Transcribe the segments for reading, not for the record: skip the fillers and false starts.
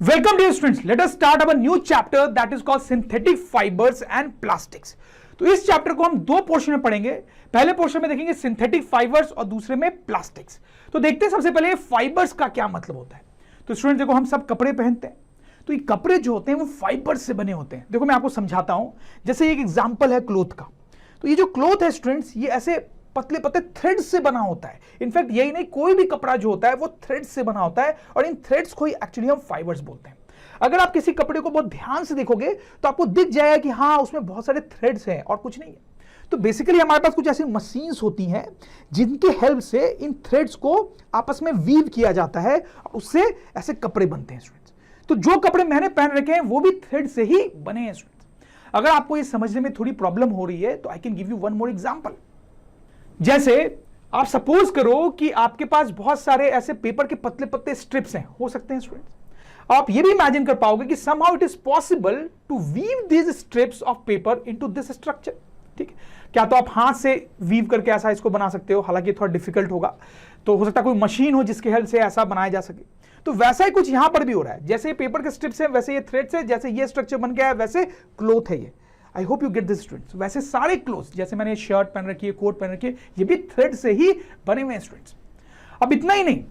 Welcome dear students, let us start our new chapter that is called synthetic fibers and plastics. तो इस chapter को हम दो portion में पढ़ेंगे। पहले पोर्शन में देखेंगे सिंथेटिक फाइबर्स और दूसरे में प्लास्टिक्स। तो देखते हैं सबसे पहले फाइबर्स का क्या मतलब होता है। तो स्टूडेंट देखो, हम सब कपड़े पहनते हैं, तो ये कपड़े जो होते हैं वो फाइबर से बने होते हैं। देखो मैं आपको समझाता हूं, जैसे एक एग्जांपल है क्लोथ का। तो ये जो क्लोथ है स्टूडेंट्स, ये ऐसे पतले पतले थ्रेड से बना होता है। इनफैक्ट यही नहीं, कोई भी कपड़ा जो होता है वो थ्रेड से बना होता है और इन थ्रेड्स को ही एक्चुअली हम फाइबर्स बोलते हैं। अगर आप किसी कपड़े को बहुत ध्यान से देखोगे तो आपको दिख जाएगा कि हाँ, उसमें बहुत सारे थ्रेड्स हैं और कुछ नहीं है। तो बेसिकली हमारे पास कुछ ऐसी मशीन्स होती हैं जिनके हेल्प से इन थ्रेड्स को आपस में वीव किया जाता है, उससे ऐसे कपड़े बनते हैं स्टूडेंट्स। तो जो कपड़े मैंने पहन रखे हैं वो भी थ्रेड से ही बने हैं स्टूडेंट्स। अगर आपको ये समझने में थोड़ी प्रॉब्लम हो रही है तो I can give you one more example. जैसे आप सपोज करो कि आपके पास बहुत सारे ऐसे पेपर के पतले पतले स्ट्रिप्स हैं, हो सकते हैं स्टूडेंट्स। आप ये भी इमेजिन कर पाओगे कि somehow it is possible to weave these strips of paper into this structure। ठीक है, क्या तो आप हाथ से वीव करके ऐसा इसको बना सकते हो, हालांकि थोड़ा डिफिकल्ट होगा। तो हो सकता है कोई मशीन हो जिसके हेल्प से ऐसा बनाया जा सके। तो वैसा ही कुछ यहां पर भी हो रहा है। जैसे ये पेपर के स्ट्रिप्स है वैसे ये थ्रेड्स है, जैसे ये स्ट्रक्चर बन गया है वैसे क्लोथ है ये। I hope you get this students. वैसे सारे क्लोथ्स, जैसे मैंने शर्ट पहन रखी है, कोट पहन रखी है, ये भी थ्रेड से ही बने हुए हैं स्टूडेंट्स। अब इतना ही नहीं,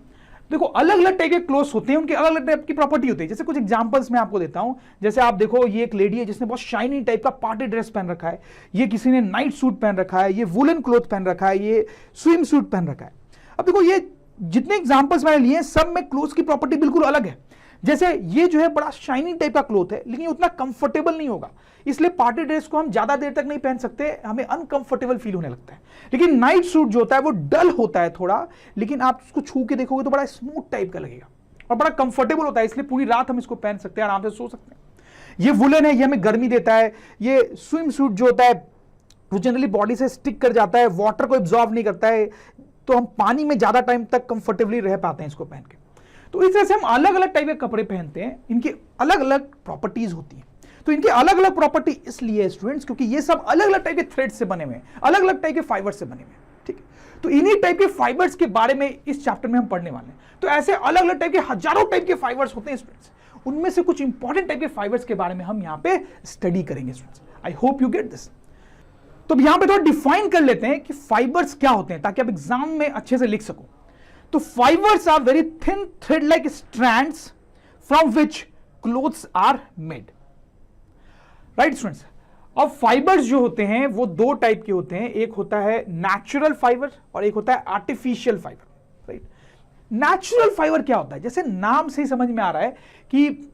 देखो अलग अलग टाइप के क्लोथ्स होते हैं, उनकी अलग अलग टाइप की प्रॉपर्टी होती है। जैसे कुछ एग्जांपल्स मैं आपको देता हूं। जैसे आप देखो, ये एक लेडी है जिसने बहुत शाइनी टाइप का पार्टी ड्रेस पहन रखा है, ये किसी ने नाइट सूट पहन रखा है, ये वुलन क्लोथ पहन रखा है, ये स्विम सूट पहन रखा है। अब देखो ये जितने एग्जांपल्स मैंने लिए सब में क्लोथ्स की प्रॉपर्टी बिल्कुल अलग है। जैसे ये जो है बड़ा शाइनी टाइप का क्लोथ है, लेकिन ये उतना कंफर्टेबल नहीं होगा, इसलिए पार्टी ड्रेस को हम ज्यादा देर तक नहीं पहन सकते, हमें अनकंफर्टेबल फील होने लगता है। लेकिन नाइट सूट जो होता है वो डल होता है थोड़ा, लेकिन आप उसको छू के देखोगे तो बड़ा स्मूथ टाइप का लगेगा और बड़ा कंफर्टेबल होता है, इसलिए पूरी रात हम इसको पहन सकते हैं, आराम से सो सकते हैं। ये वुलन है, ये हमें गर्मी देता है। ये स्विम सूट जो होता है वो जनरली बॉडी से स्टिक कर जाता है, वाटर को एब्जॉर्ब नहीं करता है, तो हम पानी में ज्यादा टाइम तक कंफर्टेबली रह पाते हैं इसको पहन के। तो इस तरह से हम अलग अलग टाइप के कपड़े पहनते हैं, इनकी अलग अलग प्रॉपर्टीज होती हैं। तो इनकी अलग अलग प्रॉपर्टी इसलिए है स्टूडेंट्स क्योंकि ये सब अलग अलग टाइप के थ्रेड से बने हुए हैं, अलग अलग टाइप के फाइबर से बने हुए हैं। ठीक है, तो इन्हीं टाइप के फाइबर्स के बारे में इस चैप्टर में हम पढ़ने वाले हैं। तो ऐसे अलग अलग टाइप के हजारों टाइप के फाइबर्स होते हैं स्टूडेंट्स, उनमें से कुछ इंपॉर्टेंट टाइप के फाइबर्स के बारे में हम यहाँ पे स्टडी करेंगे students. I hope you get this. तो यहां पे थोड़ा डिफाइन कर लेते हैं कि फाइबर्स क्या होते हैं ताकि आप एग्जाम में अच्छे से लिख सको। तो fibres are very thin thread like strands from which clothes are made. Right students, अब फाइबर्स जो होते हैं वो दो टाइप के होते हैं, एक होता है नेचुरल फाइबर और एक होता है artificial fibre. Right, natural fibre क्या होता है, जैसे नाम से ही समझ में आ रहा है कि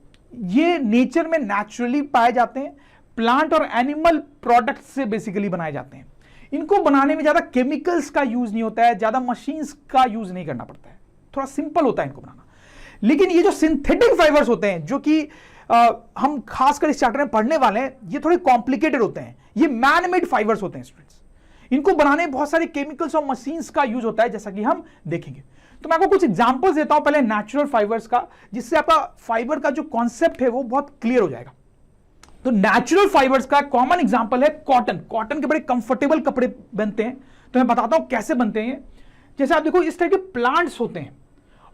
ये नेचर में नेचुरली पाए जाते हैं, प्लांट और एनिमल प्रोडक्ट से बेसिकली बनाए जाते हैं। इनको बनाने में ज्यादा केमिकल्स का यूज नहीं होता है, ज्यादा मशीन्स का यूज नहीं करना पड़ता है, थोड़ा सिंपल होता है इनको बनाना। लेकिन ये जो सिंथेटिक फाइबर्स होते हैं जो कि हम खासकर इस चैप्टर में पढ़ने वाले हैं, ये थोड़े कॉम्प्लिकेटेड होते हैं। ये मैन मेड फाइबर्स होते हैं स्टूडेंट्स, इनको बनाने में बहुत सारे केमिकल्स और मशीन्स का यूज होता है, जैसा कि हम देखेंगे। तो मैं आपको कुछ एग्जांपल्स देता हूं पहले नेचुरल फाइबर्स का, जिससे आपका फाइबर का जो कॉन्सेप्ट है वो बहुत क्लियर हो जाएगा। तो नेचुरल फाइबर्स का कॉमन एग्जांपल है कॉटन। कॉटन के बड़े कंफर्टेबल कपड़े बनते हैं, तो मैं बताता हूं कैसे बनते हैं। जैसे आप देखो, इस तरह के प्लांट्स होते हैं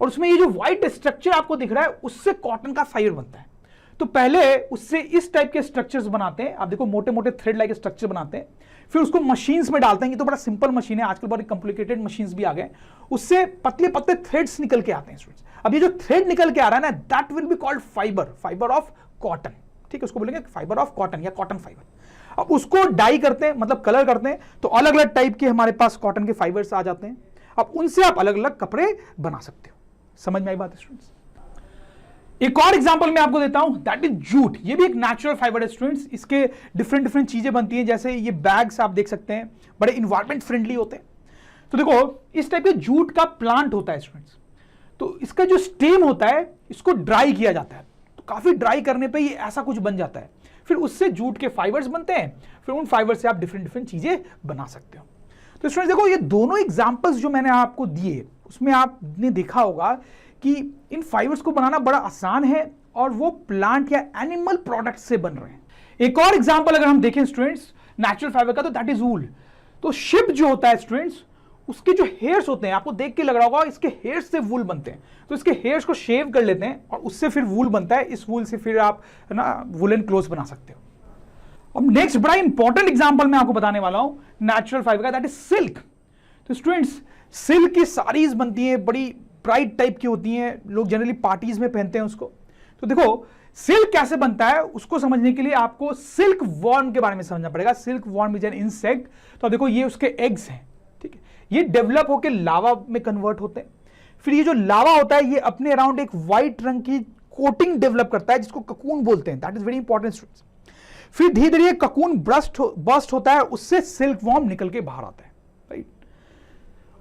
और उसमें ये जो व्हाइट स्ट्रक्चर आपको दिख रहा है उससे कॉटन का फाइबर बनता है। तो पहले उससे इस टाइप के स्ट्रक्चर्स बनाते हैं, आप देखो मोटे मोटे थ्रेड लाइक स्ट्रक्चर बनाते हैं, फिर उसको मशीन्स में डालते हैं। ये तो बड़ा सिंपल मशीन है, आजकल बड़ी कॉम्प्लिकेटेड मशीन्स भी आ गए, उससे पतले पतले थ्रेड्स निकल के आते हैं स्टूडेंट्स। अब ये जो थ्रेड निकल के आ रहा है ना, that will be called fibre, fibre of cotton. ठीक है, उसको बोलेंगे फाइबर ऑफ कॉटन या कॉटन फाइबर। अब उसको डाई करते हैं, मतलब कलर करते हैं, तो अलग अलग टाइप के हमारे पास कॉटन के फाइबर्स आ जाते हैं। अब उनसे आप अलग अलग कपड़े बना सकते हो। समझ में आई बात स्टूडेंट्स? एक और एग्जांपल मैं आपको देता हूं, दैट इज जूट। ये भी एक नेचुरल फाइबर है स्टूडेंट्स, इसके डिफरेंट डिफरेंट चीजें बनती हैं। जैसे ये बैग्स आप देख सकते हैं, बड़े इन्वायरमेंट फ्रेंडली होते हैं। तो देखो इस टाइप के जूट का प्लांट होता है स्टूडेंट्स, तो इसका जो स्टेम होता है इसको ड्राई किया जाता है, तो काफी ड्राई करने पे ये ऐसा कुछ बन जाता है, फिर उससे जूट के फाइबर्स बनते हैं, फिर उन फाइबर से आप डिफरेंट डिफरेंट चीजें बना सकते हो। तो स्टूडेंट्स देखो, ये दोनों एग्जांपल्स जो मैंने आपको दिए उसमें आपने देखा होगा कि इन फाइबर्स को बनाना बड़ा आसान है और वो प्लांट या एनिमल प्रोडक्ट से बन रहे हैं। एक और एग्जांपल अगर हम देखें स्टूडेंट्स नेचुरल फाइबर का, तो दैट इज वूल। तो शिप जो होता है स्टूडेंट्स, उसके जो हेयर्स होते हैं, आपको देख के लग रहा होगा इसके हेयर्स से वूल बनते हैं, तो इसके हेयर्स को शेव कर लेते हैं और उससे फिर वूल बनता है। इस वूल से फिर आप है ना वुलन क्लोथ्स बना सकते हो। अब नेक्स्ट बड़ा इंपॉर्टेंट एग्जांपल मैं आपको बताने वाला हूं नेचुरल फाइबर का, दैट इज सिल्क। तो स्टूडेंट्स, सिल्क की साड़ीज बनती है, बड़ी ब्राइट टाइप की होती हैं, लोग जनरली पार्टीज में पहनते हैं उसको। तो देखो सिल्क कैसे बनता है उसको समझने के लिए आपको सिल्क वॉर्म के बारे में समझना पड़ेगा। Silk worm is an insect. तो देखो ये उसके एग्स हैं, ठीक है, ये डेवलप होकर लावा में कन्वर्ट होते हैं। फिर ये जो लावा होता है ये अपने अराउंड एक व्हाइट रंग की कोटिंग डेवलप करता है जिसको ककून बोलते हैं, that is very important students. फिर धीरे धीरे ककून बस्ट होता है, उससे सिल्क वॉर्म निकल के बाहर आता है, राइट।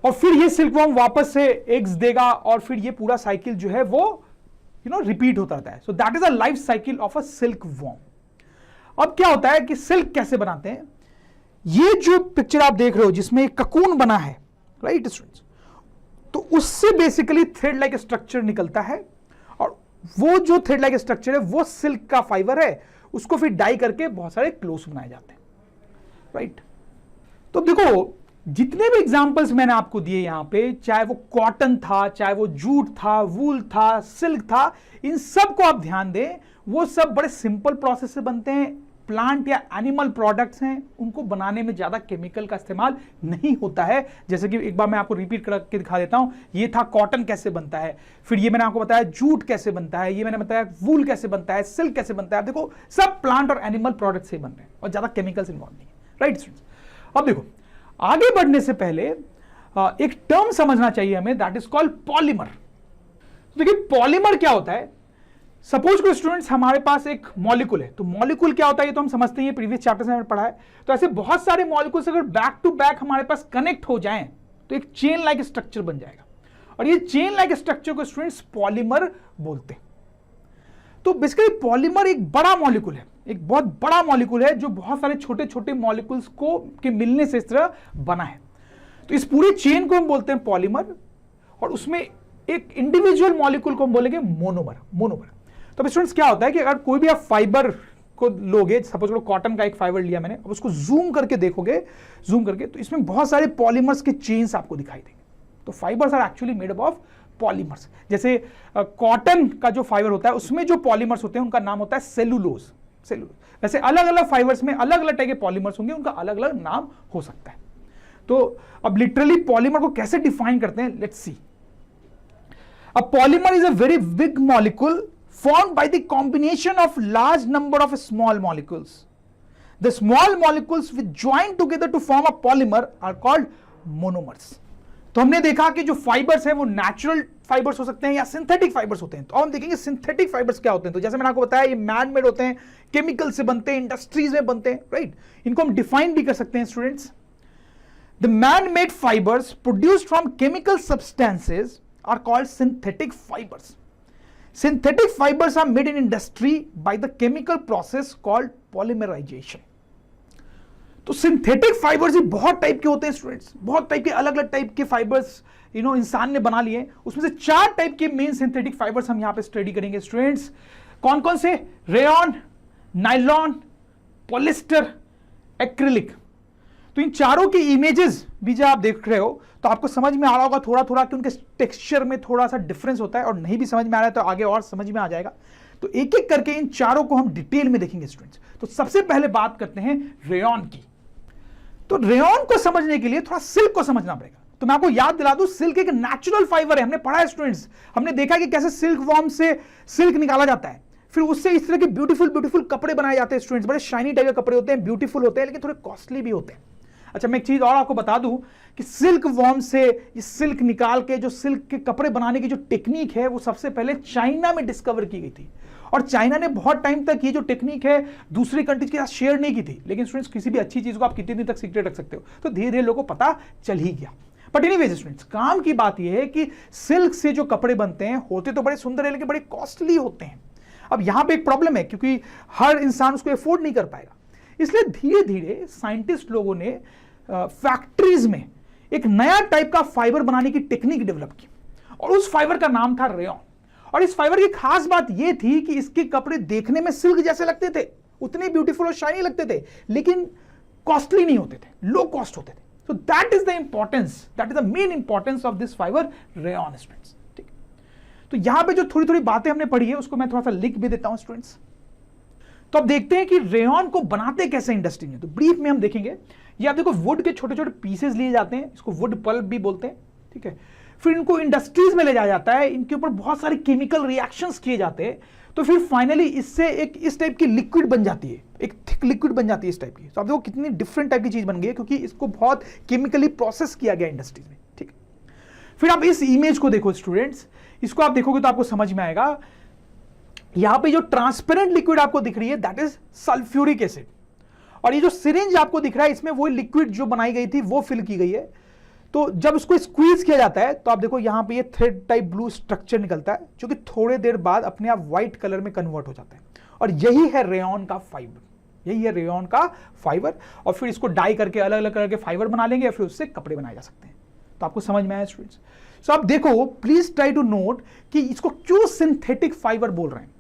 और फिर ये सिल्क वॉर्म वापस से एग्स देगा और फिर ये पूरा साइकिल जो है वो रिपीट होता रहता है। So that is a life cycle of a silk worm. अब क्या होता है कि सिल्क कैसे बनाते हैं, ये जो पिक्चर आप देख रहे हो जिसमें एक ककून बना है, राइट स्टूडेंट्स, तो उससे बेसिकली थ्रेड लाइक स्ट्रक्चर निकलता है और वो जो थ्रेड लाइक स्ट्रक्चर है वो सिल्क का फाइबर है, उसको फिर डाई करके बहुत सारे क्लोथ्स बनाए जाते हैं, राइट। तो देखो जितने भी एग्जांपल्स मैंने आपको दिए यहां पे, चाहे वो कॉटन था, चाहे वो जूट था, वूल था, सिल्क था, इन सब को आप ध्यान दें, वो सब बड़े सिंपल प्रोसेस से बनते हैं। प्लांट या एनिमल प्रोडक्ट्स हैं, उनको बनाने में ज्यादा केमिकल का इस्तेमाल नहीं होता है। जैसे कि एक बार मैं आपको रिपीट करके दिखा देता हूं, ये था कॉटन कैसे बनता है, फिर ये मैंने आपको बताया जूट कैसे बनता है, ये मैंने बताया वूल कैसे बनता है, सिल्क कैसे बनता है। देखो सब प्लांट और एनिमल प्रोडक्ट से बन रहे हैं और ज्यादा केमिकल्स इन्वॉल्व नहीं है, राइट स्टूडेंट्स। अब देखो आगे बढ़ने से पहले एक टर्म समझना चाहिए हमें, दैट इज कॉल्ड पॉलीमर। देखिए पॉलीमर क्या होता है, सपोज को स्टूडेंट्स हमारे पास एक मॉलिक्यूल है, तो मॉलिक्यूल क्या होता है ये तो हम समझते हैं, प्रीवियस चैप्टर से हमने पढ़ा है। तो ऐसे बहुत सारे मॉलिक्यूल्स अगर बैक टू बैक हमारे पास कनेक्ट हो जाएं तो एक चेन लाइक स्ट्रक्चर बन जाएगा और ये चेन लाइक स्ट्रक्चर को स्टूडेंट्स पॉलीमर बोलते हैं। तो बेसिकली पॉलीमर एक बड़ा मॉलिक्यूल है, एक बहुत बड़ा मॉलिक्यूल है जो बहुत सारे छोटे छोटे मॉलिक्यूल्स को के मिलने से इस तरह बना है। तो इस पूरे चेन को हम बोलते हैं पॉलीमर और उसमें एक इंडिविजुअल मॉलिक्यूल को हम बोलेंगे मोनोमर। तो स्टूडेंट्स क्या होता है कि अगर कोई भी आप फाइबर को लोगे, सपोज करो कॉटन का एक फाइबर लिया मैंने, अब उसको जूम करके देखोगे, तो इसमें बहुत सारे पॉलीमर्स के चेन्स आपको दिखाई देंगे। तो fibres are actually made up of polymers. जैसे कॉटन का जो फाइबर होता है उसमें जो पॉलीमर्स होते हैं उनका नाम होता है सेलुलोज। वैसे अलग अलग फाइबर्स में अलग अलग टाइप के पॉलीमर्स होंगे, उनका अलग अलग नाम हो सकता है। तो अब लिटरली पॉलीमर को कैसे डिफाइन करते हैं, let's see. A polymer is a very big molecule formed by the combination of large number of small molecules. The small molecules which join together to form a polymer are called monomers. तो हमने देखा कि जो fibres हैं वो natural fibres हो सकते हैं या सिंथेटिक फाइबर्स होते हैं। तो हम देखेंगे सिंथेटिक फाइबर्स क्या होते हैं। तो जैसे मैंने आपको बताया ये मैन मेड होते हैं, केमिकल से बनते हैं, इंडस्ट्रीज में बनते हैं, राइट। इनको हम डिफाइन भी कर सकते हैं students. The man made fibres produced from chemical substances are called synthetic fibres. Synthetic fibers are made in industry by the chemical process called polymerization. तो सिंथेटिक फाइबर्स ही बहुत टाइप के होते हैं स्टूडेंट्स, बहुत टाइप के अलग अलग टाइप के फाइबर्स इंसान ने बना लिए। उसमें से 4 टाइप के मेन सिंथेटिक फाइबर्स हम यहां पे स्टडी करेंगे स्टूडेंट्स। कौन कौन से? Rayon, nylon, polyester, acrylic. तो इन चारों की इमेजेस भी जब आप देख रहे हो तो आपको समझ में आ रहा होगा थोड़ा थोड़ा कि उनके टेक्सचर में थोड़ा सा डिफरेंस होता है, और नहीं भी समझ में आ रहा है तो आगे और समझ में आ जाएगा। तो एक एक करके इन चारों को हम डिटेल में देखेंगे स्टूडेंट्स। तो सबसे पहले बात करते हैं रेयॉन की। तो रेयॉन को समझने के लिए थोड़ा सिल्क को समझना पड़ेगा। तो मैं आपको याद दिला दूं, सिल्क एक नेचुरल फाइबर है, हमने पढ़ा है स्टूडेंट्स। हमने देखा कि कैसे सिल्क वॉर्म से सिल्क निकाला जाता है, फिर उससे इस तरह के ब्यूटीफुल कपड़े बनाए जाते हैं स्टूडेंट्स। बड़े शाइनी टाइप के कपड़े होते हैं, ब्यूटीफुल होते हैं, लेकिन थोड़े कॉस्टली भी होते हैं। अच्छा, मैं एक चीज और आपको बता दूं कि सिल्क वॉर्म से ये सिल्क निकाल के जो सिल्क के कपड़े बनाने की जो टेक्निक है वो सबसे पहले चाइना में डिस्कवर की गई थी, और चाइना ने बहुत टाइम तक ये जो टेक्निक है दूसरी कंट्रीज के साथ शेयर नहीं की थी। लेकिन स्टूडेंट्स, किसी भी अच्छी चीज को आप कितने दिन तक सीक्रेट रख सकते हो, तो धीरे धीरे लोगों को पता चल ही गया। बट एनीवेज स्टूडेंट्स, काम की बात यह है कि सिल्क से जो कपड़े बनते हैं होते तो बड़े सुंदर है, लेकिन बड़े कॉस्टली होते हैं। अब यहां पे एक प्रॉब्लम है, क्योंकि हर इंसान उसको अफोर्ड नहीं कर पाएगा। इसलिए धीरे धीरे साइंटिस्ट लोगों ने फैक्ट्रीज में एक नया टाइप का फाइबर बनाने की टेक्निक डेवलप की, और उस फाइबर का नाम था रेयॉन। और इस फाइबर की खास बात यह थी कि इसके कपड़े देखने में सिल्क जैसे लगते थे, उतने ब्यूटीफुल और शाइनी लगते थे, लेकिन कॉस्टली नहीं होते थे, लो कॉस्ट होते थे। So that is the importance, that is the main importance of this fiber rayon students. ठीक, तो यहां पे जो थोड़ी थोड़ी बातें हमने पढ़ी है उसको मैं थोड़ा सा लिख भी देता हूं स्टूडेंट्स। तो अब देखते हैं कि रेयन को बनाते कैसे इंडस्ट्री में। तो ब्रीफ में हम देखेंगे, ये आप देखो वुड के छोटे छोटे पीसेस लिए जाते हैं, इसको वुड पल्प भी बोलते हैं, ठीक है। फिर इनको इंडस्ट्रीज में ले जाया जाता है, इनके ऊपर बहुत सारे केमिकल रिएक्शंस किए जाते हैं, तो फिर फाइनली इससे एक इस टाइप की लिक्विड बन जाती है, एक थिक लिक्विड बन जाती है इस टाइप की। तो आप देखो कितनी डिफरेंट टाइप की चीज बन गई है, क्योंकि इसको बहुत केमिकली प्रोसेस किया गया इंडस्ट्रीज में, ठीक है। फिर आप इस इमेज को देखो स्टूडेंट्स, इसको आप देखोगे तो आपको समझ में आएगा, यहां पे जो ट्रांसपेरेंट लिक्विड आपको दिख रही है दैट इज सल्फ्यूरिक एसिड, और ये जो सिरिंज आपको दिख रहा है इसमें वो लिक्विड जो बनाई गई थी वो फिल की गई है। तो जब उसको स्क्वीज किया जाता है तो आप देखो यहां पे ये थ्रेड टाइप ब्लू स्ट्रक्चर निकलता है, जो कि थोड़े देर बाद अपने आप व्हाइट कलर में कन्वर्ट हो जाता है, और यही है रेयन का फाइबर, यही है रेयन का फाइबर। और फिर इसको डाई करके अलग अलग कलर के फाइबर बना लेंगे, फिर उससे कपड़े बनाए जा सकते हैं। तो आपको समझ में आया स्टूडेंट्स। सो आप देखो, प्लीज ट्राई टू नोट कि इसको क्यों सिंथेटिक फाइबर बोल रहे हैं,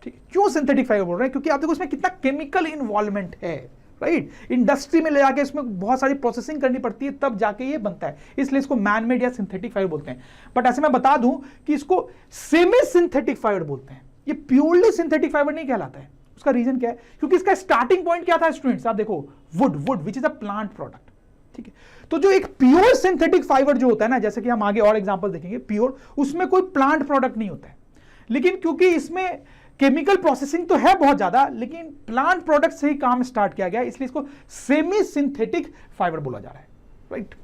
ठीक है, क्यों सिंथेटिक फाइबर बोल रहे हैं, क्योंकि आप देखो इसमें कितना केमिकल इन्वॉल्वमेंट है, राइट। इंडस्ट्री में ले जाके इसमें बहुत सारी प्रोसेसिंग करनी पड़ती है तब जाके ये बनता है, इसलिए इसको मैन मेड या सिंथेटिक फाइबर बोलते हैं। बट ऐसे मैं बता दूं कि इसको सेमी सिंथेटिक फाइबर बोलते हैं, ये प्योरली सिंथेटिक फाइबर नहीं कहलाता है। उसका रीजन क्या है, क्योंकि इसका स्टार्टिंग पॉइंट क्या था स्टूडेंट्स, आप देखो would which is a plant product, ठीक है। तो जो एक प्योर सिंथेटिक फाइबर जो होता है ना, जैसे कि हम आगे और एग्जांपल देखेंगे, प्योर उसमें कोई प्लांट प्रोडक्ट नहीं होता है, लेकिन क्योंकि इसमें केमिकल प्रोसेसिंग तो है बहुत ज्यादा, लेकिन प्लांट प्रोडक्ट से ही काम स्टार्ट किया गया, इसलिए इसको सेमी सिंथेटिक फाइबर बोला जा रहा है, राइट।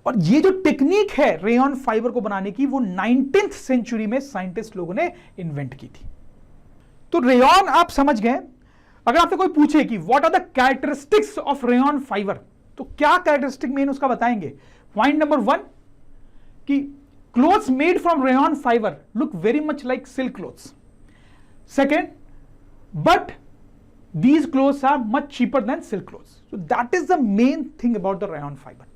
और ये जो टेक्निक है रेयन फाइबर को बनाने की, वो 19th सेंचुरी में साइंटिस्ट लोगों ने इन्वेंट की थी। तो रेयन आप समझ गए। अगर आपसे कोई पूछे कि what are the characteristics of rayon fibre, तो क्या कैरेक्टरिस्टिक मेन उसका बताएंगे। पॉइंट नंबर 1 कि clothes made from rayon fibre look very much like silk clothes. Second, but these clothes are much cheaper than silk clothes. So that is the main thing about the rayon fiber.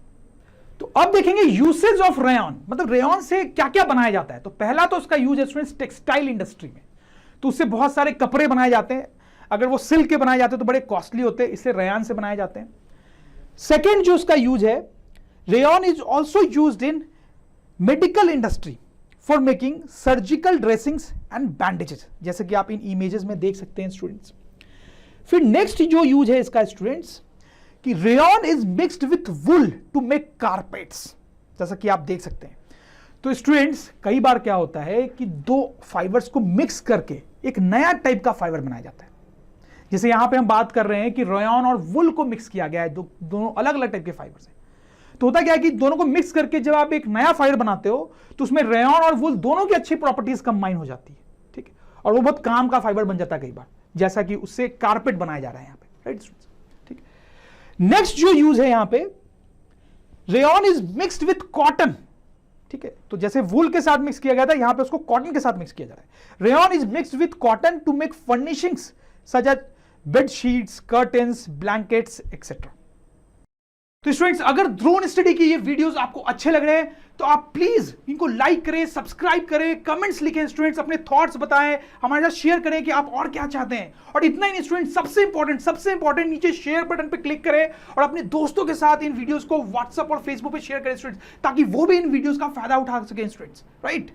तो अब देखेंगे usage of rayon, मतलब rayon से क्या क्या बनाया जाता है। तो पहला तो उसका यूज है स्टूडेंट्स टेक्सटाइल इंडस्ट्री में, तो उससे बहुत सारे कपड़े बनाए जाते हैं। अगर वो सिल्क के बनाए जाते हैं तो बड़े कॉस्टली होते हैं, इसलिए रेयन से बनाए जाते हैं। सेकेंड जो उसका यूज है, rayon is also used in medical industry for making surgical dressings and bandages, जैसे कि आप इन इमेजेस में देख सकते हैं स्टूडेंट्स। फिर नेक्स्ट जो यूज है इसका स्टूडेंट्स, कि rayon is mixed with wool to make carpets, जैसा कि आप देख सकते हैं। तो स्टूडेंट्स कई बार क्या होता है कि दो फाइबर्स को मिक्स करके एक नया टाइप का फाइबर बनाया जाता है। जैसे यहां पे हम बात कर रहे हैं कि रेयन और वुल को मिक्स किया गया है, दोनों अलग अलग टाइप के फाइबर से। तो होता क्या है कि दोनों को मिक्स करके जब आप एक नया फाइबर बनाते हो तो उसमें रेयन और वुल दोनों की अच्छी प्रॉपर्टीज कंबाइन हो जाती है, ठीक है, और वो बहुत काम का फाइबर बन जाता है कई बार, जैसा कि उससे कारपेट बनाया जा रहा है यहां पे, राइट स्टूडेंट्स, ठीक। नेक्स्ट जो यूज है यहां पे, rayon is mixed with cotton, ठीक है। तो जैसे वुल के साथ मिक्स किया गया था, यहां पे उसको कॉटन के साथ मिक्स किया जा रहा है। Rayon is mixed with cotton to make furnishings such as bed sheets, curtains, blankets etcetera. तो स्टूडेंट्स अगर ड्रोन स्टडी की ये वीडियोस आपको अच्छे लग रहे हैं तो आप प्लीज इनको लाइक करें, सब्सक्राइब करें, कमेंट्स लिखें स्टूडेंट्स, अपने थॉट्स बताएं, हमारे साथ शेयर करें कि आप और क्या चाहते हैं। और इतना ही नहीं स्टूडेंट्स, सबसे इंपॉर्टेंट नीचे शेयर बटन पे क्लिक करें और अपने दोस्तों के साथ इन वीडियोस को व्हाट्सएप और फेसबुक पे शेयर करें स्टूडेंट्स, ताकि वो भी इन वीडियोस का फायदा उठा सकें स्टूडेंट्स, राइट।